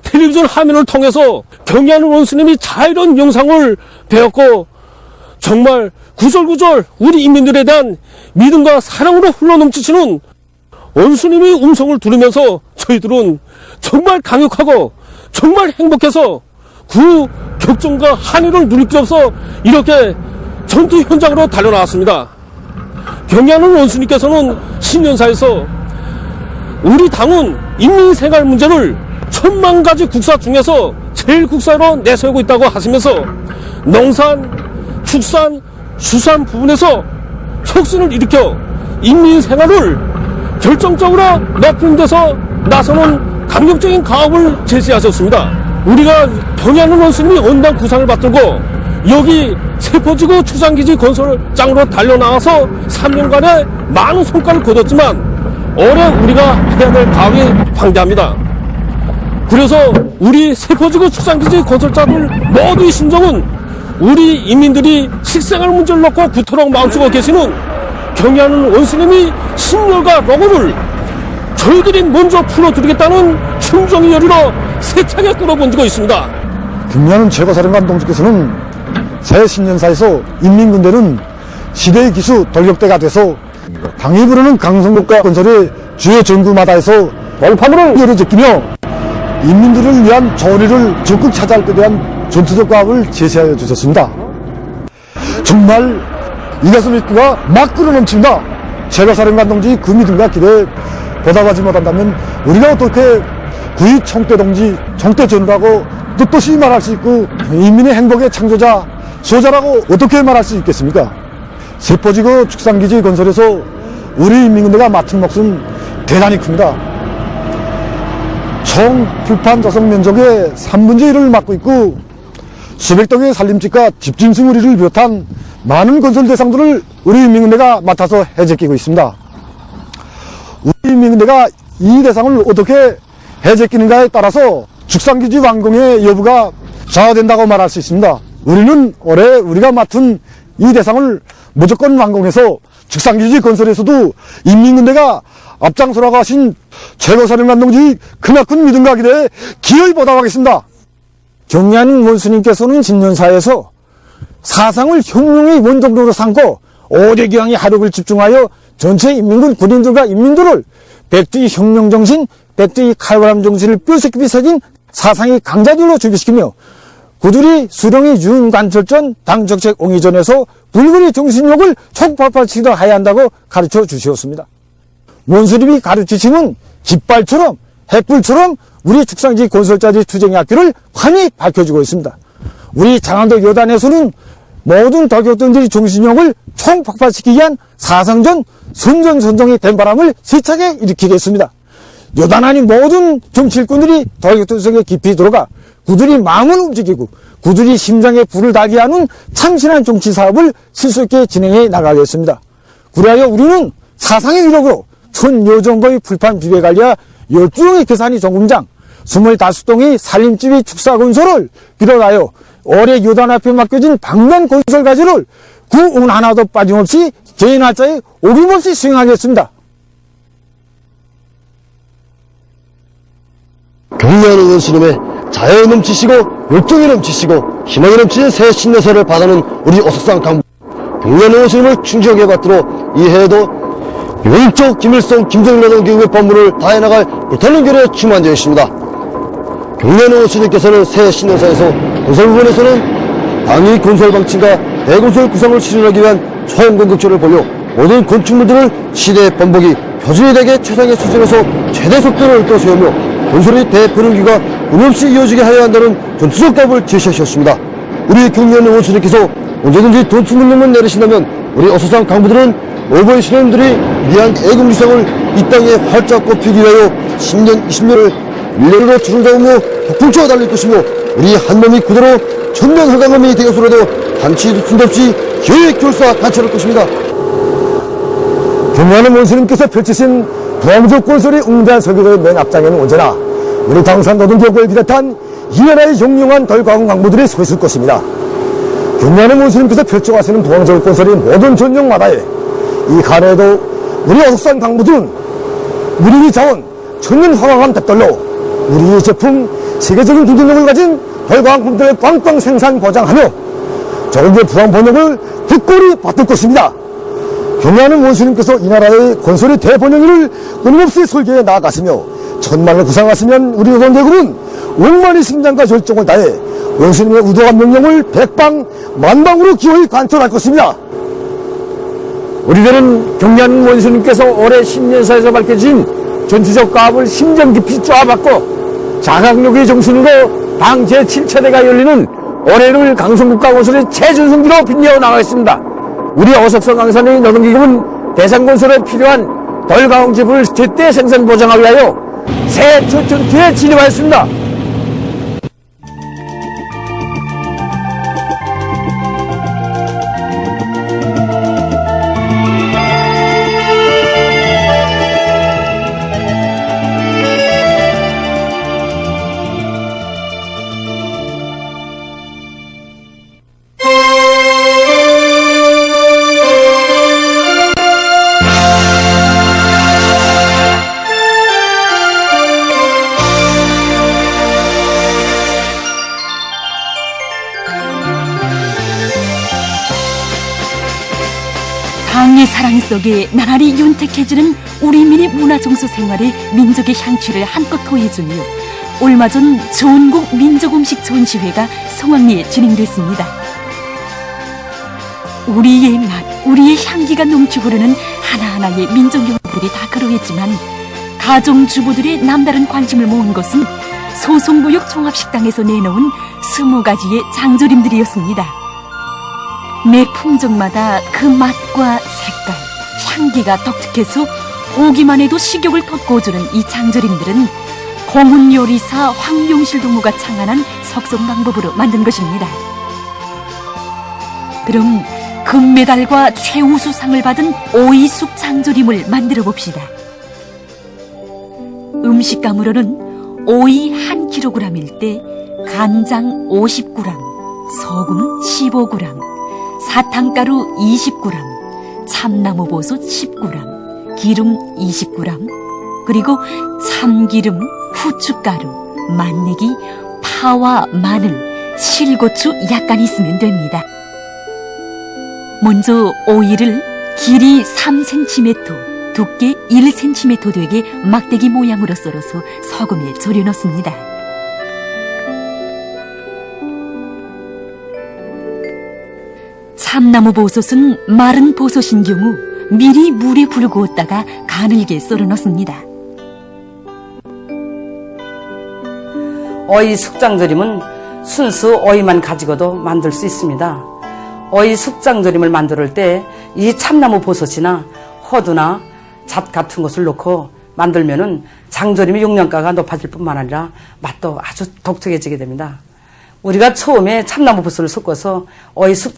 텔레비전 화면을 통해서 경의하는 원수님이 자이런 영상을 배웠고 정말 구절구절 우리 인민들에 대한 믿음과 사랑으로 흘러넘치시는 원수님의 음성을 들으면서 저희들은 정말 강력하고 정말 행복해서 구 격정과 한의를 누릴 게 없어 이렇게 전투 현장으로 달려나왔습니다. 경의하는 원수님께서는 신년사에서 우리 당은 인민생활 문제를 1000만 가지 국사 중에서 제일 국사로 내세우고 있다고 하시면서 농산, 축산, 수산 부분에서 혁신을 일으켜 인민생활을 결정적으로 높이는 데서 나서는 강력적인 가업을 제시하셨습니다. 우리가 경의하는 원수님이 언당 구상을 받들고 여기 세포지구 추산기지 건설장으로 달려나와서 3년간의 많은 성과를 거뒀지만 올해 우리가 해야 될 가업이 방대합니다. 그래서 우리 세포지구 축산기지 건설자들 모두의 심정은 우리 인민들이 식생활 문제를 놓고 구토록 마음쓰고 계시는 경의하는 원수님이 신열과 로고를 저희들이 먼저 풀어드리겠다는 충정의 열의로 세차게 끌어본 적이 있습니다. 경의하는 최고사령관 동지께서는 새 신년사에서 인민군대는 시대의 기수 돌격대가 돼서 방위부로는 강성국가 건설의 주요 전구마다에서 돌파물을 열어제끼며 인민들을 위한 조리를 적극 차지할 때 대한 전투적 과업을 제시하여 주셨습니다. 정말 이 가슴 입구가 막 끌어넘칩니다. 최고사령관 동지 그 믿음과 기대에 보답하지 못한다면 우리가 어떻게 구의 총대 동지 총대 전우라고 뜻없이 말할 수 있고 인민의 행복의 창조자 수호자라고 어떻게 말할 수 있겠습니까? 세포지구 축산기지 건설에서 우리 인민군대가 맡은 몫은 대단히 큽니다. 총 풀판 조성 면적의 3분의 1을 맡고 있고 수백 동의 산림집과 집짐승 우리를 비롯한 많은 건설 대상들을 우리 인민군대가 맡아서 해제끼고 있습니다. 우리 인민군대가 이 대상을 어떻게 해제끼는가에 따라서 축산기지 완공의 여부가 좌우된다고 말할 수 있습니다. 우리는 올해 우리가 맡은 이 대상을 무조건 완공해서 축산기지 건설에서도 인민군대가 앞장서라고 하신 최고사령관 동지 크나큰 믿음과 기대에 기어이 보답하겠습니다. 경의하는 원수님께서는 신년사에서 사상을 혁명의 원동력으로 삼고 오대기왕의 하력을 집중하여 전체 인민군 군인들과 인민들을 백두의 혁명정신, 백두의 칼바람 정신을 뼈새끼 새긴 사상의 강자들로 준비시키며 구두리 수령의 윤관철전 당정책 옹이전에서 불굴의 정신력을 총발발치도록 해야 한다고 가르쳐 주시었습니다. 원수님이 가르치시는 깃발처럼 햇불처럼 우리 축산지 건설자들의 투쟁의 앞길을 환히 밝혀주고 있습니다. 우리 장안도 여단에서는 모든 도교들의 정신력을 총폭발시키기 위한 사상전 선전선동의 된바람을 세차게 일으키겠습니다. 여단 아닌 모든 정치일꾼들이 도교들성에 깊이 들어가 구들이 마음을 움직이고 구들이 심장에 불을 달게 하는 참신한 정치 사업을 실수 있게 진행해 나가겠습니다. 그리하여 우리는 사상의 위력으로 천여정거의 풀판 비배관리와 12종의 계산이 정금장 25동의 살림집의 축사건설을 비롯하여 올해 요단 앞에 맡겨진 방면 건설 가지를 구운 하나도 빠짐없이 제 날짜에 어김없이 수행하겠습니다. 경의하는 원수님의 자애에 넘치시고 열정에 넘치시고 희망에 넘치는 새 신년사를 받아는 우리 오석산 강부 경의하는 원수님을 충실하게 받들어 이해에도 영적 김일성 김정일라는 교육의 법문을 다해나갈 불타는 결에 충만되어 있습니다. 경의하는 원수님께서는 새 신년사에서 건설부문에서는 방위 건설 방침과 대건설 구상을 실현하기 위한 총공격조를 벌여 모든 건축물들을 시대 번복이 표준이 되게 최상의 수준에서 최대 속도를 얻어 세우며 건설의 대변환기가 끊임없이 이어지게 하여야 한다는 전투적 답을 제시하셨습니다. 우리 경의하는 원수님께서 언제든지 전투 명령만 내리신다면 우리 어서상 강부들은 오버의 신원들이 위대한 애국유상을 이 땅에 활짝 꼽히기 위하여 10년, 20년을 일렬로 줄을 잡으며 폭풍쳐 달릴 것이며 우리 한몸이 그대로 천면허강함이 되어서라도 한치도 틈도 없이 기어이 결사 단체할 것입니다. 경의하는 원수님께서 펼치신 부항적 건설의 웅대한 설계도의 맨 앞장에는 언제나 우리 당산 노동계급을 비롯한 이 나라의 용용한 덜가공 강부들이 서 있을 것입니다. 경의하는 원수님께서 펼쳐가시는 부항적 건설의 모든 전역마다에 이 간에도 우리 어석산 강부들은 우리의 자원, 천년 화강한 뎁돌로 우리의 제품, 세계적인 경쟁력을 가진 덜가공품들을 빵빵 생산 보장하며 적은의 부항 번역을 득골이 받을 것입니다. 경의하는 원수님께서 이 나라의 건설의 대번영을 끊임없이 설계해 나아가시며 천만을 구상하시면 우리 노동대국은 원만의 심장과 열정을 다해 원수님의 우도한 명령을 백방 만방으로 기어이 관철할 것입니다. 우리들은 경의하는 원수님께서 올해 신년사에서 밝혀진 전투적 가업을 심정 깊이 쪼아받고 자강력의 정신으로 당 제7차대가 열리는 올해를 강성국가 건설의 최전성기로 빛내어 나가겠습니다. 우리 어석성 강산의 노동기금은 대상건설에 필요한 덜가공제품을 제때 생산 보장하기 위하여 새 첫 전투에 진입하였습니다. 조상의 사랑 속에 나날이 윤택해지는 우리민의 문화정서 생활에 민족의 향취를 한껏 더해주며 얼마 전 전국 민족음식 전시회가 성황리에 진행됐습니다. 우리의 맛, 우리의 향기가 넘치 흐르는 하나하나의 민족 요리들이 다 그러했지만 가정주부들의 남다른 관심을 모은 것은 소송구역 종합식당에서 내놓은 20가지의 장조림들이었습니다. 매 품종마다 그 맛과 색깔, 향기가 독특해서 보기만 해도 식욕을 돋궈주는 이 장조림들은 공훈 요리사 황용실 동무가 창안한 석송 방법으로 만든 것입니다. 그럼 금메달과 최우수상을 받은 오이숙 장조림을 만들어 봅시다. 음식감으로는 오이 1kg일 때 간장 50g, 소금 15g, 사탕가루 20g, 참나무버섯 10g, 기름 20g, 그리고 참기름, 후춧가루, 맛내기, 파와 마늘, 실고추 약간 있으면 됩니다. 먼저 오이를 길이 3cm, 두께 1cm 되게 막대기 모양으로 썰어서 소금에 졸여 넣습니다. 참나무 버섯은 마른 버섯인 경우 미리 물에 불구었다가 가늘게 썰어 넣습니다. 오이 숙장조림은 순수 오이만 가지고도 만들 수 있습니다. 오이 숙장조림을 만들 때 이 참나무 버섯이나 호두나 잣 같은 것을 넣고 만들면은 장조림의 용량가가 높아질 뿐만 아니라 맛도 아주 독특해지게 됩니다. 우리가 처음에 참나무 버섯을 섞어서 오이 숙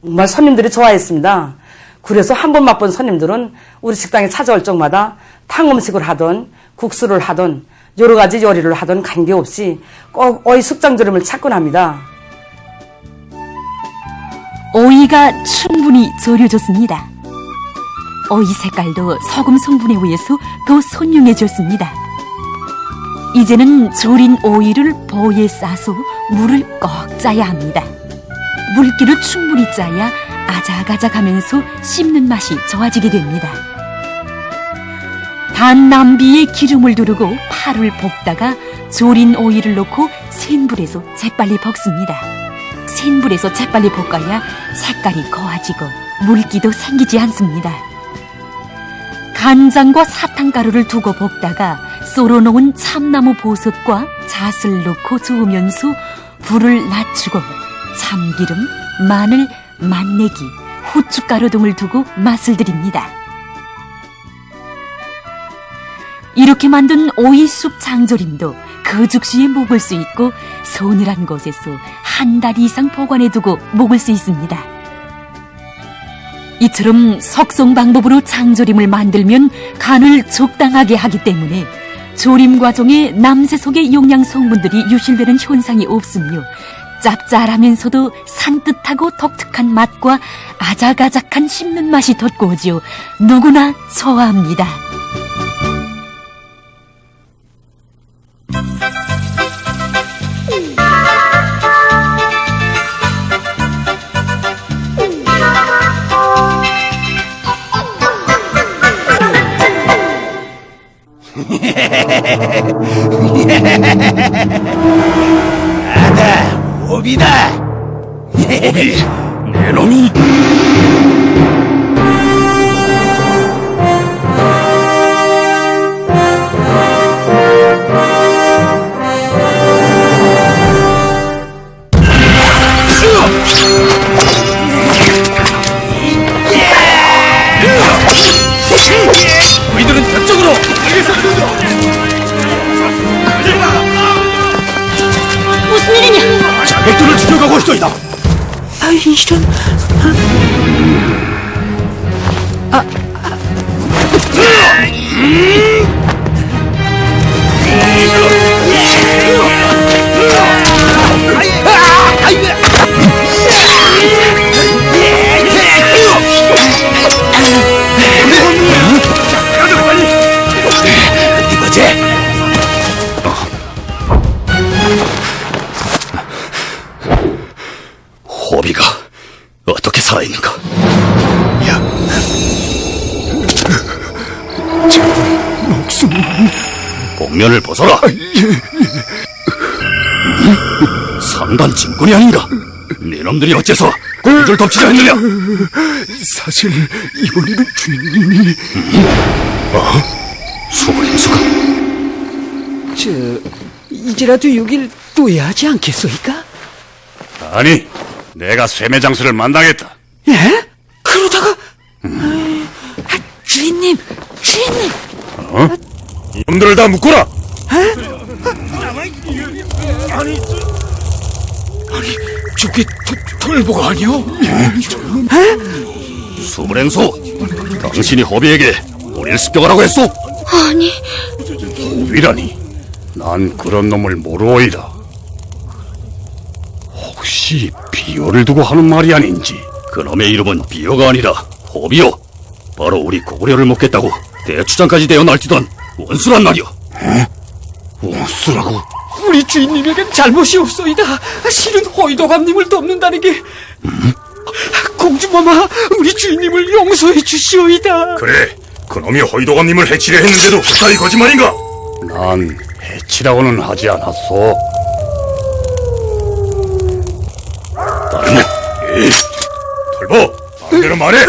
정말 손님들이 좋아했습니다. 그래서 한 번 맛본 손님들은 우리 식당에 찾아올 적마다 탕음식을 하던 국수를 하던 여러 가지 요리를 하던 관계없이 꼭 오이 숙장조림을 찾곤 합니다. 오이가 충분히 졸여졌습니다. 오이 색깔도 소금 성분에 의해서 더 선명해졌습니다. 이제는 졸인 오이를 보에 싸서 물을 꼭 짜야 합니다. 물기를 충분히 짜야 아작아작하면서 씹는 맛이 좋아지게 됩니다. 단 남비에 기름을 두르고 파를 볶다가 졸인 오이를 넣고 센 불에서 재빨리 볶습니다. 센 불에서 재빨리 볶아야 색깔이 고와지고 물기도 생기지 않습니다. 간장과 사탕가루를 두고 볶다가 썰어놓은 참나무 버섯과 잣을 넣고 저으면서 불을 낮추고 참기름, 마늘, 맛내기, 후춧가루 등을 두고 맛을 들입니다. 이렇게 만든 오이숙 장조림도 그 즉시에 먹을 수 있고 서늘한 곳에서 한 달 이상 보관해두고 먹을 수 있습니다. 이처럼 석송 방법으로 장조림을 만들면 간을 적당하게 하기 때문에 조림 과정에 남새 속의 영양 성분들이 유실되는 현상이 없으며 짭짤하면서도 산뜻하고 독특한 맛과 아작아작한 씹는 맛이 돋구어지요 누구나 좋아합니다. 아다, 오비다. 오비, 내 놈이. 너희들은 저쪽으로. 무슨 일이냐? 자객들을 죽여가고 있어이다. 아, 이런... 호비가 어떻게 살아 복면을 벗어라. 상단 짐꾼이 아닌가? 네놈들이 어째서 공주를 덮치려 했느냐? 사실 이번에는 주인님이 수고림수가 이제라도 여길 둬야 하지 않겠소이까? 아니, 내가 쇠매장수를 만나겠다. 예? 그러다가 주인님 이놈들을 다 묶어라. 저게 돌보가 아니오? 수불행소, 당신이 허비에게 우리를 습격하라고 했소? 아니, 허비라니, 난 그런 놈을 모르오이다. 혹시 비호를 두고 하는 말이 아닌지? 그놈의 이름은 비호가 아니라 허비요. 바로 우리 고구려를 먹겠다고 대추장까지 대어 날뛰던 원수란 말이오. 원수라고? 우리 주인님에겐 잘못이 없소이다. 실은 호이도감님을 돕는다는 게 공주마마 우리 주인님을 용서해 주시오이다. 그래, 그놈이 허이도감님을 해치려 했는데도 그따위 거짓말인가? 난 해치라고는 하지 않았소. 딸모, 돌보, 마음대로 말해.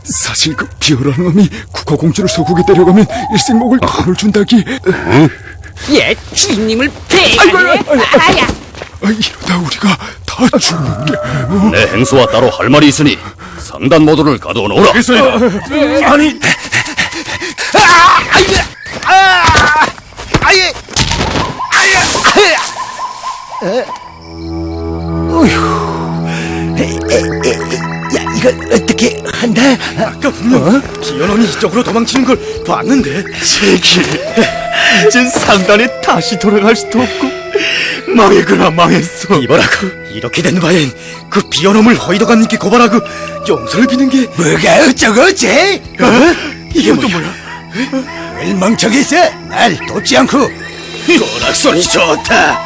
사실 그 비어라는 놈이 국화공주를 서국에 데려가면 일생목을 돈을 준다기. 예, 주인님을 배하네. 이러다 우리가 다 죽는 게. 내 행수와 따로 할 말이 있으니 상단 모두를 가두어 놓으라. 아니, 야, 이걸 어떻게 한다? 아까 분명 비어놈이 이쪽으로 도망치는 걸 봤는데. 제길, 이젠 상단에 다시 돌아갈 수도 없고 망했구나, 망했어. 이봐라고, 이렇게 된 바엔 그 비어놈을 허이도감님께 고발하고 용서를 비는 게. 뭐가 어쩌고 어째? 이게 또 뭐야? 멸망척에서 날 돕지 않고 꼬락소리 좋다.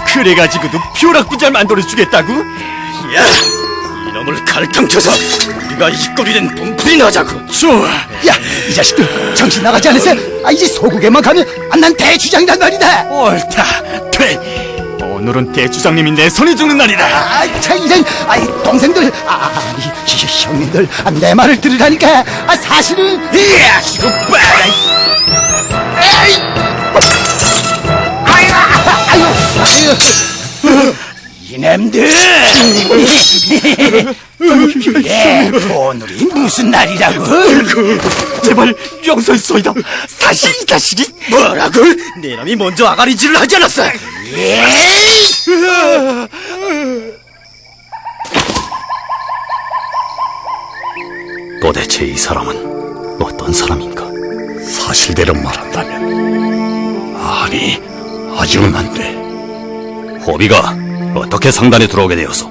그래가지고도 벼락부잘 만들어주겠다고? 야, 이놈을 갈탕 쳐서 우리가 이꼴이 된 분풀이 나자고. 좋아. 야, 이 자식들 정신 나가지 않았어? 이제 소국에만 가면 난 대주장이란 말이다. 옳다. 돼. 오늘은 대주장님이 내 손에 죽는 날이다. 참 이런 동생들 아니 형님들 내 말을 들으라니까. 사실은 이야, 이거 봐라. 이놈들 예, 오늘이 무슨 날이라고? 제발 용서했소이다. 사실 이 자식이 뭐라고? 내 놈이 먼저 아가리질을 하지 않았어. 도대체 이 사람은 어떤 사람인가? 사실대로 말한다면, 아니, 아직은 안 돼. 호비가 어떻게 상단에 들어오게 되었어?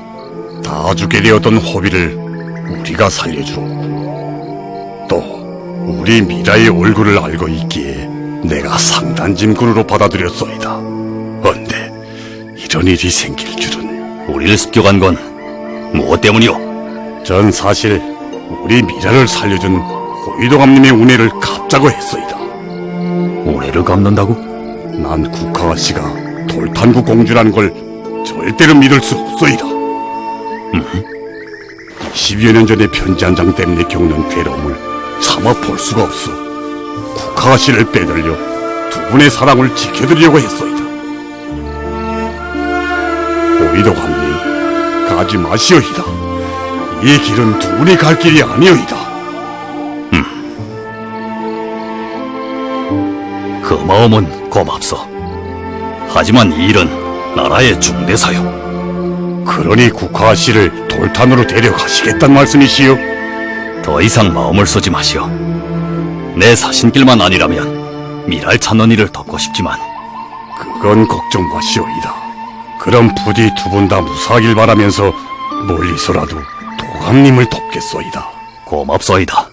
다 죽게 되었던 호비를 우리가 살려주었고, 또 우리 미라의 얼굴을 알고 있기에 내가 상단 짐꾼으로 받아들였소이다. 언데 이런 일이 생길 줄은. 우리를 습격한 건 무엇 때문이오? 전 사실 우리 미라를 살려준 호위도감님의 운해를 갚자고 했소이다. 운해를 갚는다고? 난 국화씨가 돌탄구 공주라는 걸 절대로 믿을 수 없소이다. 20여 년 전에 편지 한 장 때문에 겪는 괴로움을 참아 볼 수가 없어. 국화씨를 빼돌려 두 분의 사랑을 지켜드리려고 했소이다. 호위도감님, 가지 마시오이다. 이 길은 두 분이 갈 길이 아니오이다. 그 마음은 고맙소. 하지만 이 일은 나라의 중대사요. 그러니 국화씨를 돌탄으로 데려가시겠단 말씀이시오? 더 이상 마음을 쓰지 마시오. 내 사신길만 아니라면 미랄 찾는 일을 돕고 싶지만. 그건 걱정 마시오이다. 그럼 부디 두 분 다 무사하길 바라면서 멀리서라도 도감님을 돕겠소이다. 고맙소이다.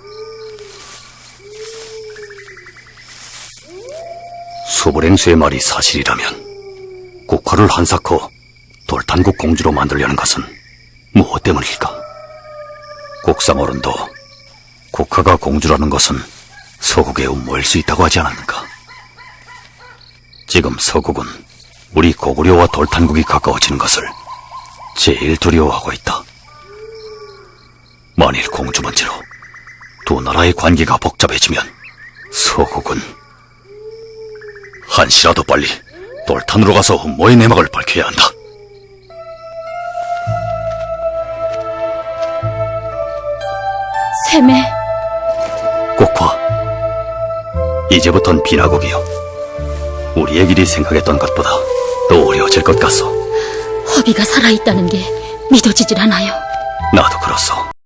수불행수의 말이 사실이라면 국화를 한사코 돌탄국 공주로 만들려는 것은 무엇 때문일까? 국상어른도 국화가 공주라는 것은 서국의 음모일 수 있다고 하지 않았는가? 지금 서국은 우리 고구려와 돌탄국이 가까워지는 것을 제일 두려워하고 있다. 만일 공주문제로 두 나라의 관계가 복잡해지면 서국은 한시라도 빨리 돌탄으로 가서 음모의 내막을 밝혀야 한다. 샘에 꼭봐. 이제부턴 비나국이요. 우리의 길이 생각했던 것보다 더 어려워질 것 같소. 허비가 살아있다는 게 믿어지질 않아요. 나도 그렇소.